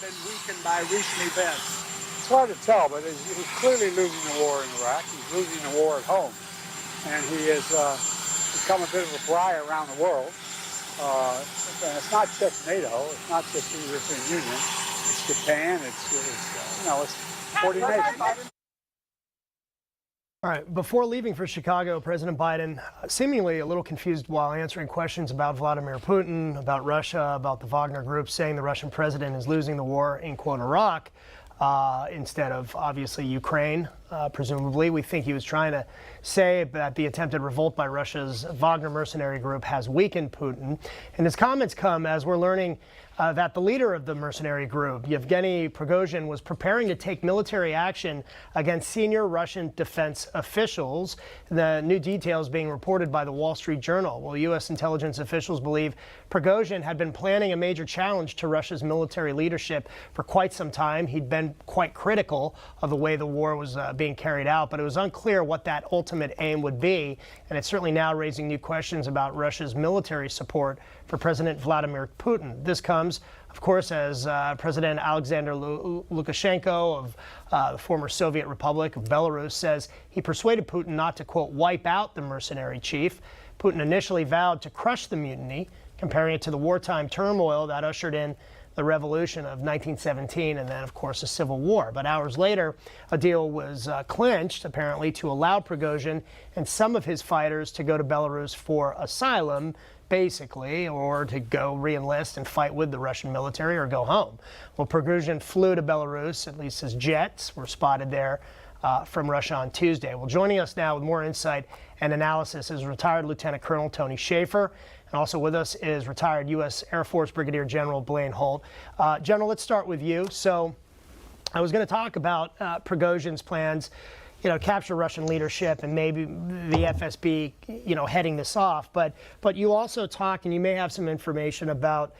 been weakened by recent events? It's hard to tell, but he's clearly losing the war in Iraq. He's losing the war at home. And he has become a bit of a pariah around the world. And it's not just NATO. It's not just the European Union. It's Japan. It's 40 nations. All right, before leaving for Chicago, President Biden seemingly a little confused while answering questions about Vladimir Putin, about Russia, about the Wagner Group, saying the Russian president is losing the war in, quote, Iraq, instead of, obviously, Ukraine, presumably. We think he was trying to say that the attempted revolt by Russia's Wagner mercenary group has weakened Putin. And his comments come as we're learning that the leader of the mercenary group, Yevgeny Prigozhin, was preparing to take military action against senior Russian defense officials. The new details being reported by the Wall Street Journal. Well, U.S. intelligence officials believe Prigozhin had been planning a major challenge to Russia's military leadership for quite some time. He'd been quite critical of the way the war was being carried out, but it was unclear what that ultimate aim would be. And it's certainly now raising new questions about Russia's military support for President Vladimir Putin. This comes, of course, as President Alexander Lukashenko of the former Soviet Republic of Belarus says he persuaded Putin not to, quote, wipe out the mercenary chief. Putin initially vowed to crush the mutiny, comparing it to the wartime turmoil that ushered in the revolution of 1917 and then, of course, a civil war. But hours later, a deal was clinched, apparently, to allow Prigozhin and some of his fighters to go to Belarus for asylum, basically, or to go re-enlist and fight with the Russian military or go home. Well, Prigozhin flew to Belarus, at least his jets were spotted there from Russia on Tuesday. Well, joining us now with more insight and analysis is retired Lieutenant Colonel Tony Shaffer. And also with us is retired U.S. Air Force Brigadier General Blaine Holt. General, let's start with you. So I was going to talk about Prigozhin's plans, capture Russian leadership and maybe the FSB, heading this off. But you also talk, and you may have some information about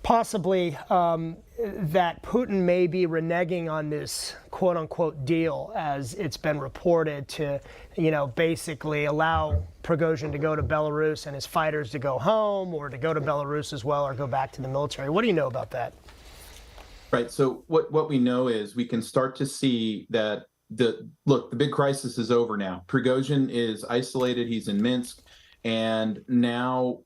possibly that Putin may be reneging on this quote unquote deal, as it's been reported, to, basically allow Prigozhin to go to Belarus and his fighters to go home, or to go to Belarus as well, or go back to the military. What do you know about that? Right. So what we know is we can start to see that the big crisis is over now. Prigozhin is isolated. He's in Minsk. And now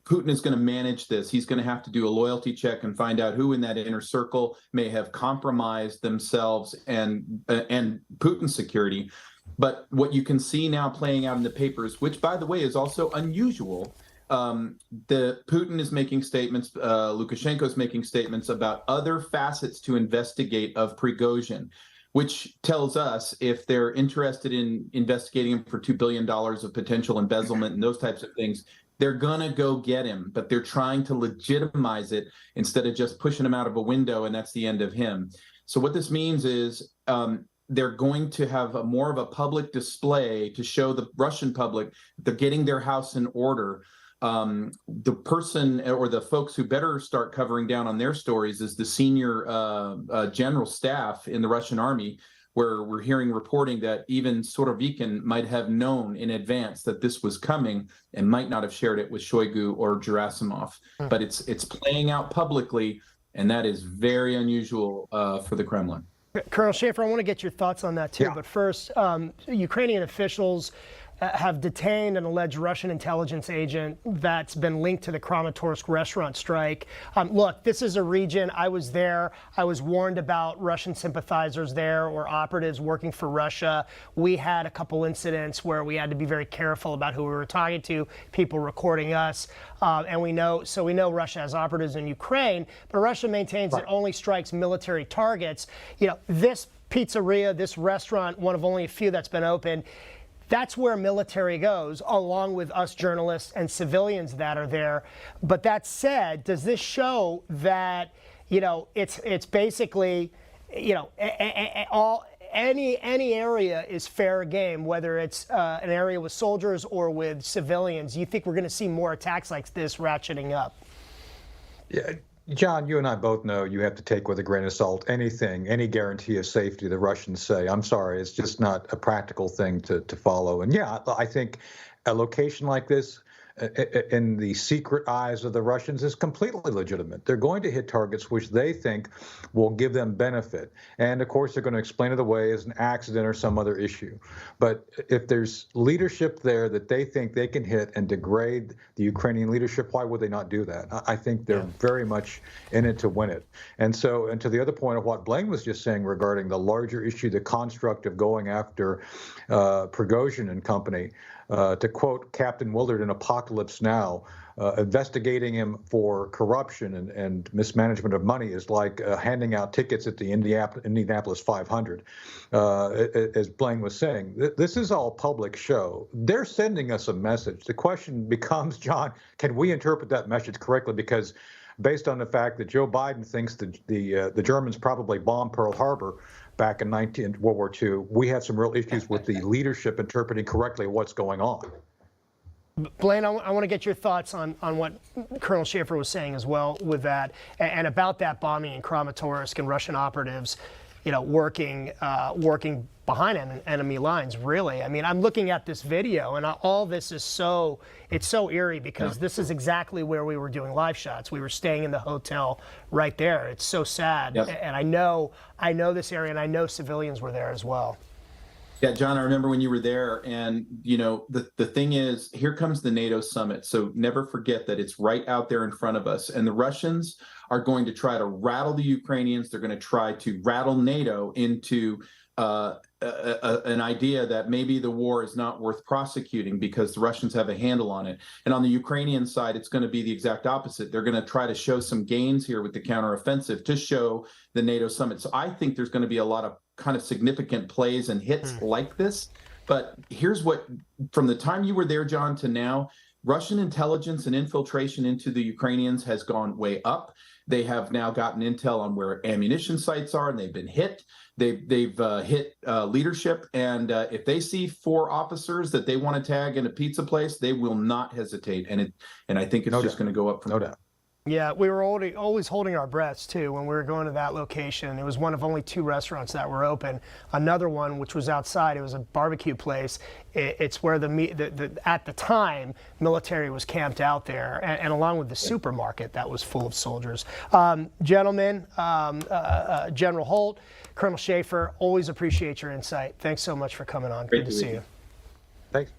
Putin is going to manage this. He's going to have to do a loyalty check and find out who in that inner circle may have compromised themselves and Putin's security. But what you can see now playing out in the papers, which, by the way, is also unusual, Putin is making statements, Lukashenko is making statements about other facets to investigate of Prigozhin, which tells us if they're interested in investigating him for $2 billion of potential embezzlement and those types of things, they're going to go get him, but they're trying to legitimize it instead of just pushing him out of a window, and that's the end of him. So what this means is they're going to have more of a public display to show the Russian public they're getting their house in order. The person or the folks who better start covering down on their stories is the senior general staff in the Russian army, where we're hearing reporting that even Surovikin might have known in advance that this was coming and might not have shared it with Shoigu or Gerasimov. But it's playing out publicly, and that is very unusual for the Kremlin. Colonel Shaffer, I want to get your thoughts on that too. Yeah. But first, Ukrainian officials have detained an alleged Russian intelligence agent that's been linked to the Kramatorsk restaurant strike. Look, this is a region. I was there. I was warned about Russian sympathizers there or operatives working for Russia. We had a couple incidents where we had to be very careful about who we were talking to, people recording us. And we know Russia has operatives in Ukraine, but Russia maintains it only strikes military targets. This pizzeria, this restaurant, one of only a few that's been open, that's where military goes, along with us journalists and civilians that are there. But that said, does this show that, it's basically, any area is fair game, whether it's an area with soldiers or with civilians? You think we're going to see more attacks like this ratcheting up? Yeah, John, you and I both know you have to take with a grain of salt any guarantee of safety the Russians say. I'm sorry, it's just not a practical thing to follow. And yeah, I think a location like this, in the secret eyes of the Russians is completely legitimate. They're going to hit targets which they think will give them benefit. And of course, they're going to explain it away as an accident or some other issue. But if there's leadership there that they think they can hit and degrade the Ukrainian leadership, why would they not do that? I think they're very much in it to win it. And so, and to the other point of what Blaine was just saying regarding the larger issue, the construct of going after Prigozhin and company, to quote Captain Willard in Apocalypse Now, investigating him for corruption and mismanagement of money is like handing out tickets at the Indianapolis 500. As Blaine was saying, this is all public show. They're sending us a message. The question becomes, John, can we interpret that message correctly? Because based on the fact that Joe Biden thinks the Germans probably bombed Pearl Harbor back in World War II, we have some real issues with the leadership interpreting correctly what's going on. Blaine, I want to get your thoughts on what Colonel Shaffer was saying as well with that, and about that bombing in Kramatorsk and Russian operatives, working behind enemy lines. Really, I mean, I'm looking at this video, and all this is so eerie because this is exactly where we were doing live shots. We were staying in the hotel right there. It's so sad, and I know this area, and I know civilians were there as well. Yeah, John, I remember when you were there, and the thing is, here comes the NATO summit. So never forget that it's right out there in front of us, and the Russians are going to try to rattle the Ukrainians. They're going to try to rattle NATO into an idea that maybe the war is not worth prosecuting because the Russians have a handle on it. And on the Ukrainian side, it's going to be the exact opposite. They're going to try to show some gains here with the counteroffensive to show the NATO summit. So I think there's going to be a lot of kind of significant plays and hits like this. But here's what, from the time you were there, John, to now, Russian intelligence and infiltration into the Ukrainians has gone way up. They have now gotten intel on where ammunition sites are, and they've been hit. They've hit leadership, and if they see 4 officers that they want to tag in a pizza place, they will not hesitate. And I think it's just going to go up from there. Yeah, we were always holding our breaths, too, when we were going to that location. It was one of only 2 restaurants that were open. Another one, which was outside, it was a barbecue place. It's where at the time, military was camped out there, and along with the supermarket that was full of soldiers. Gentlemen, General Holt, Colonel Shaffer, always appreciate your insight. Thanks so much for coming on. Good to see you. Thanks.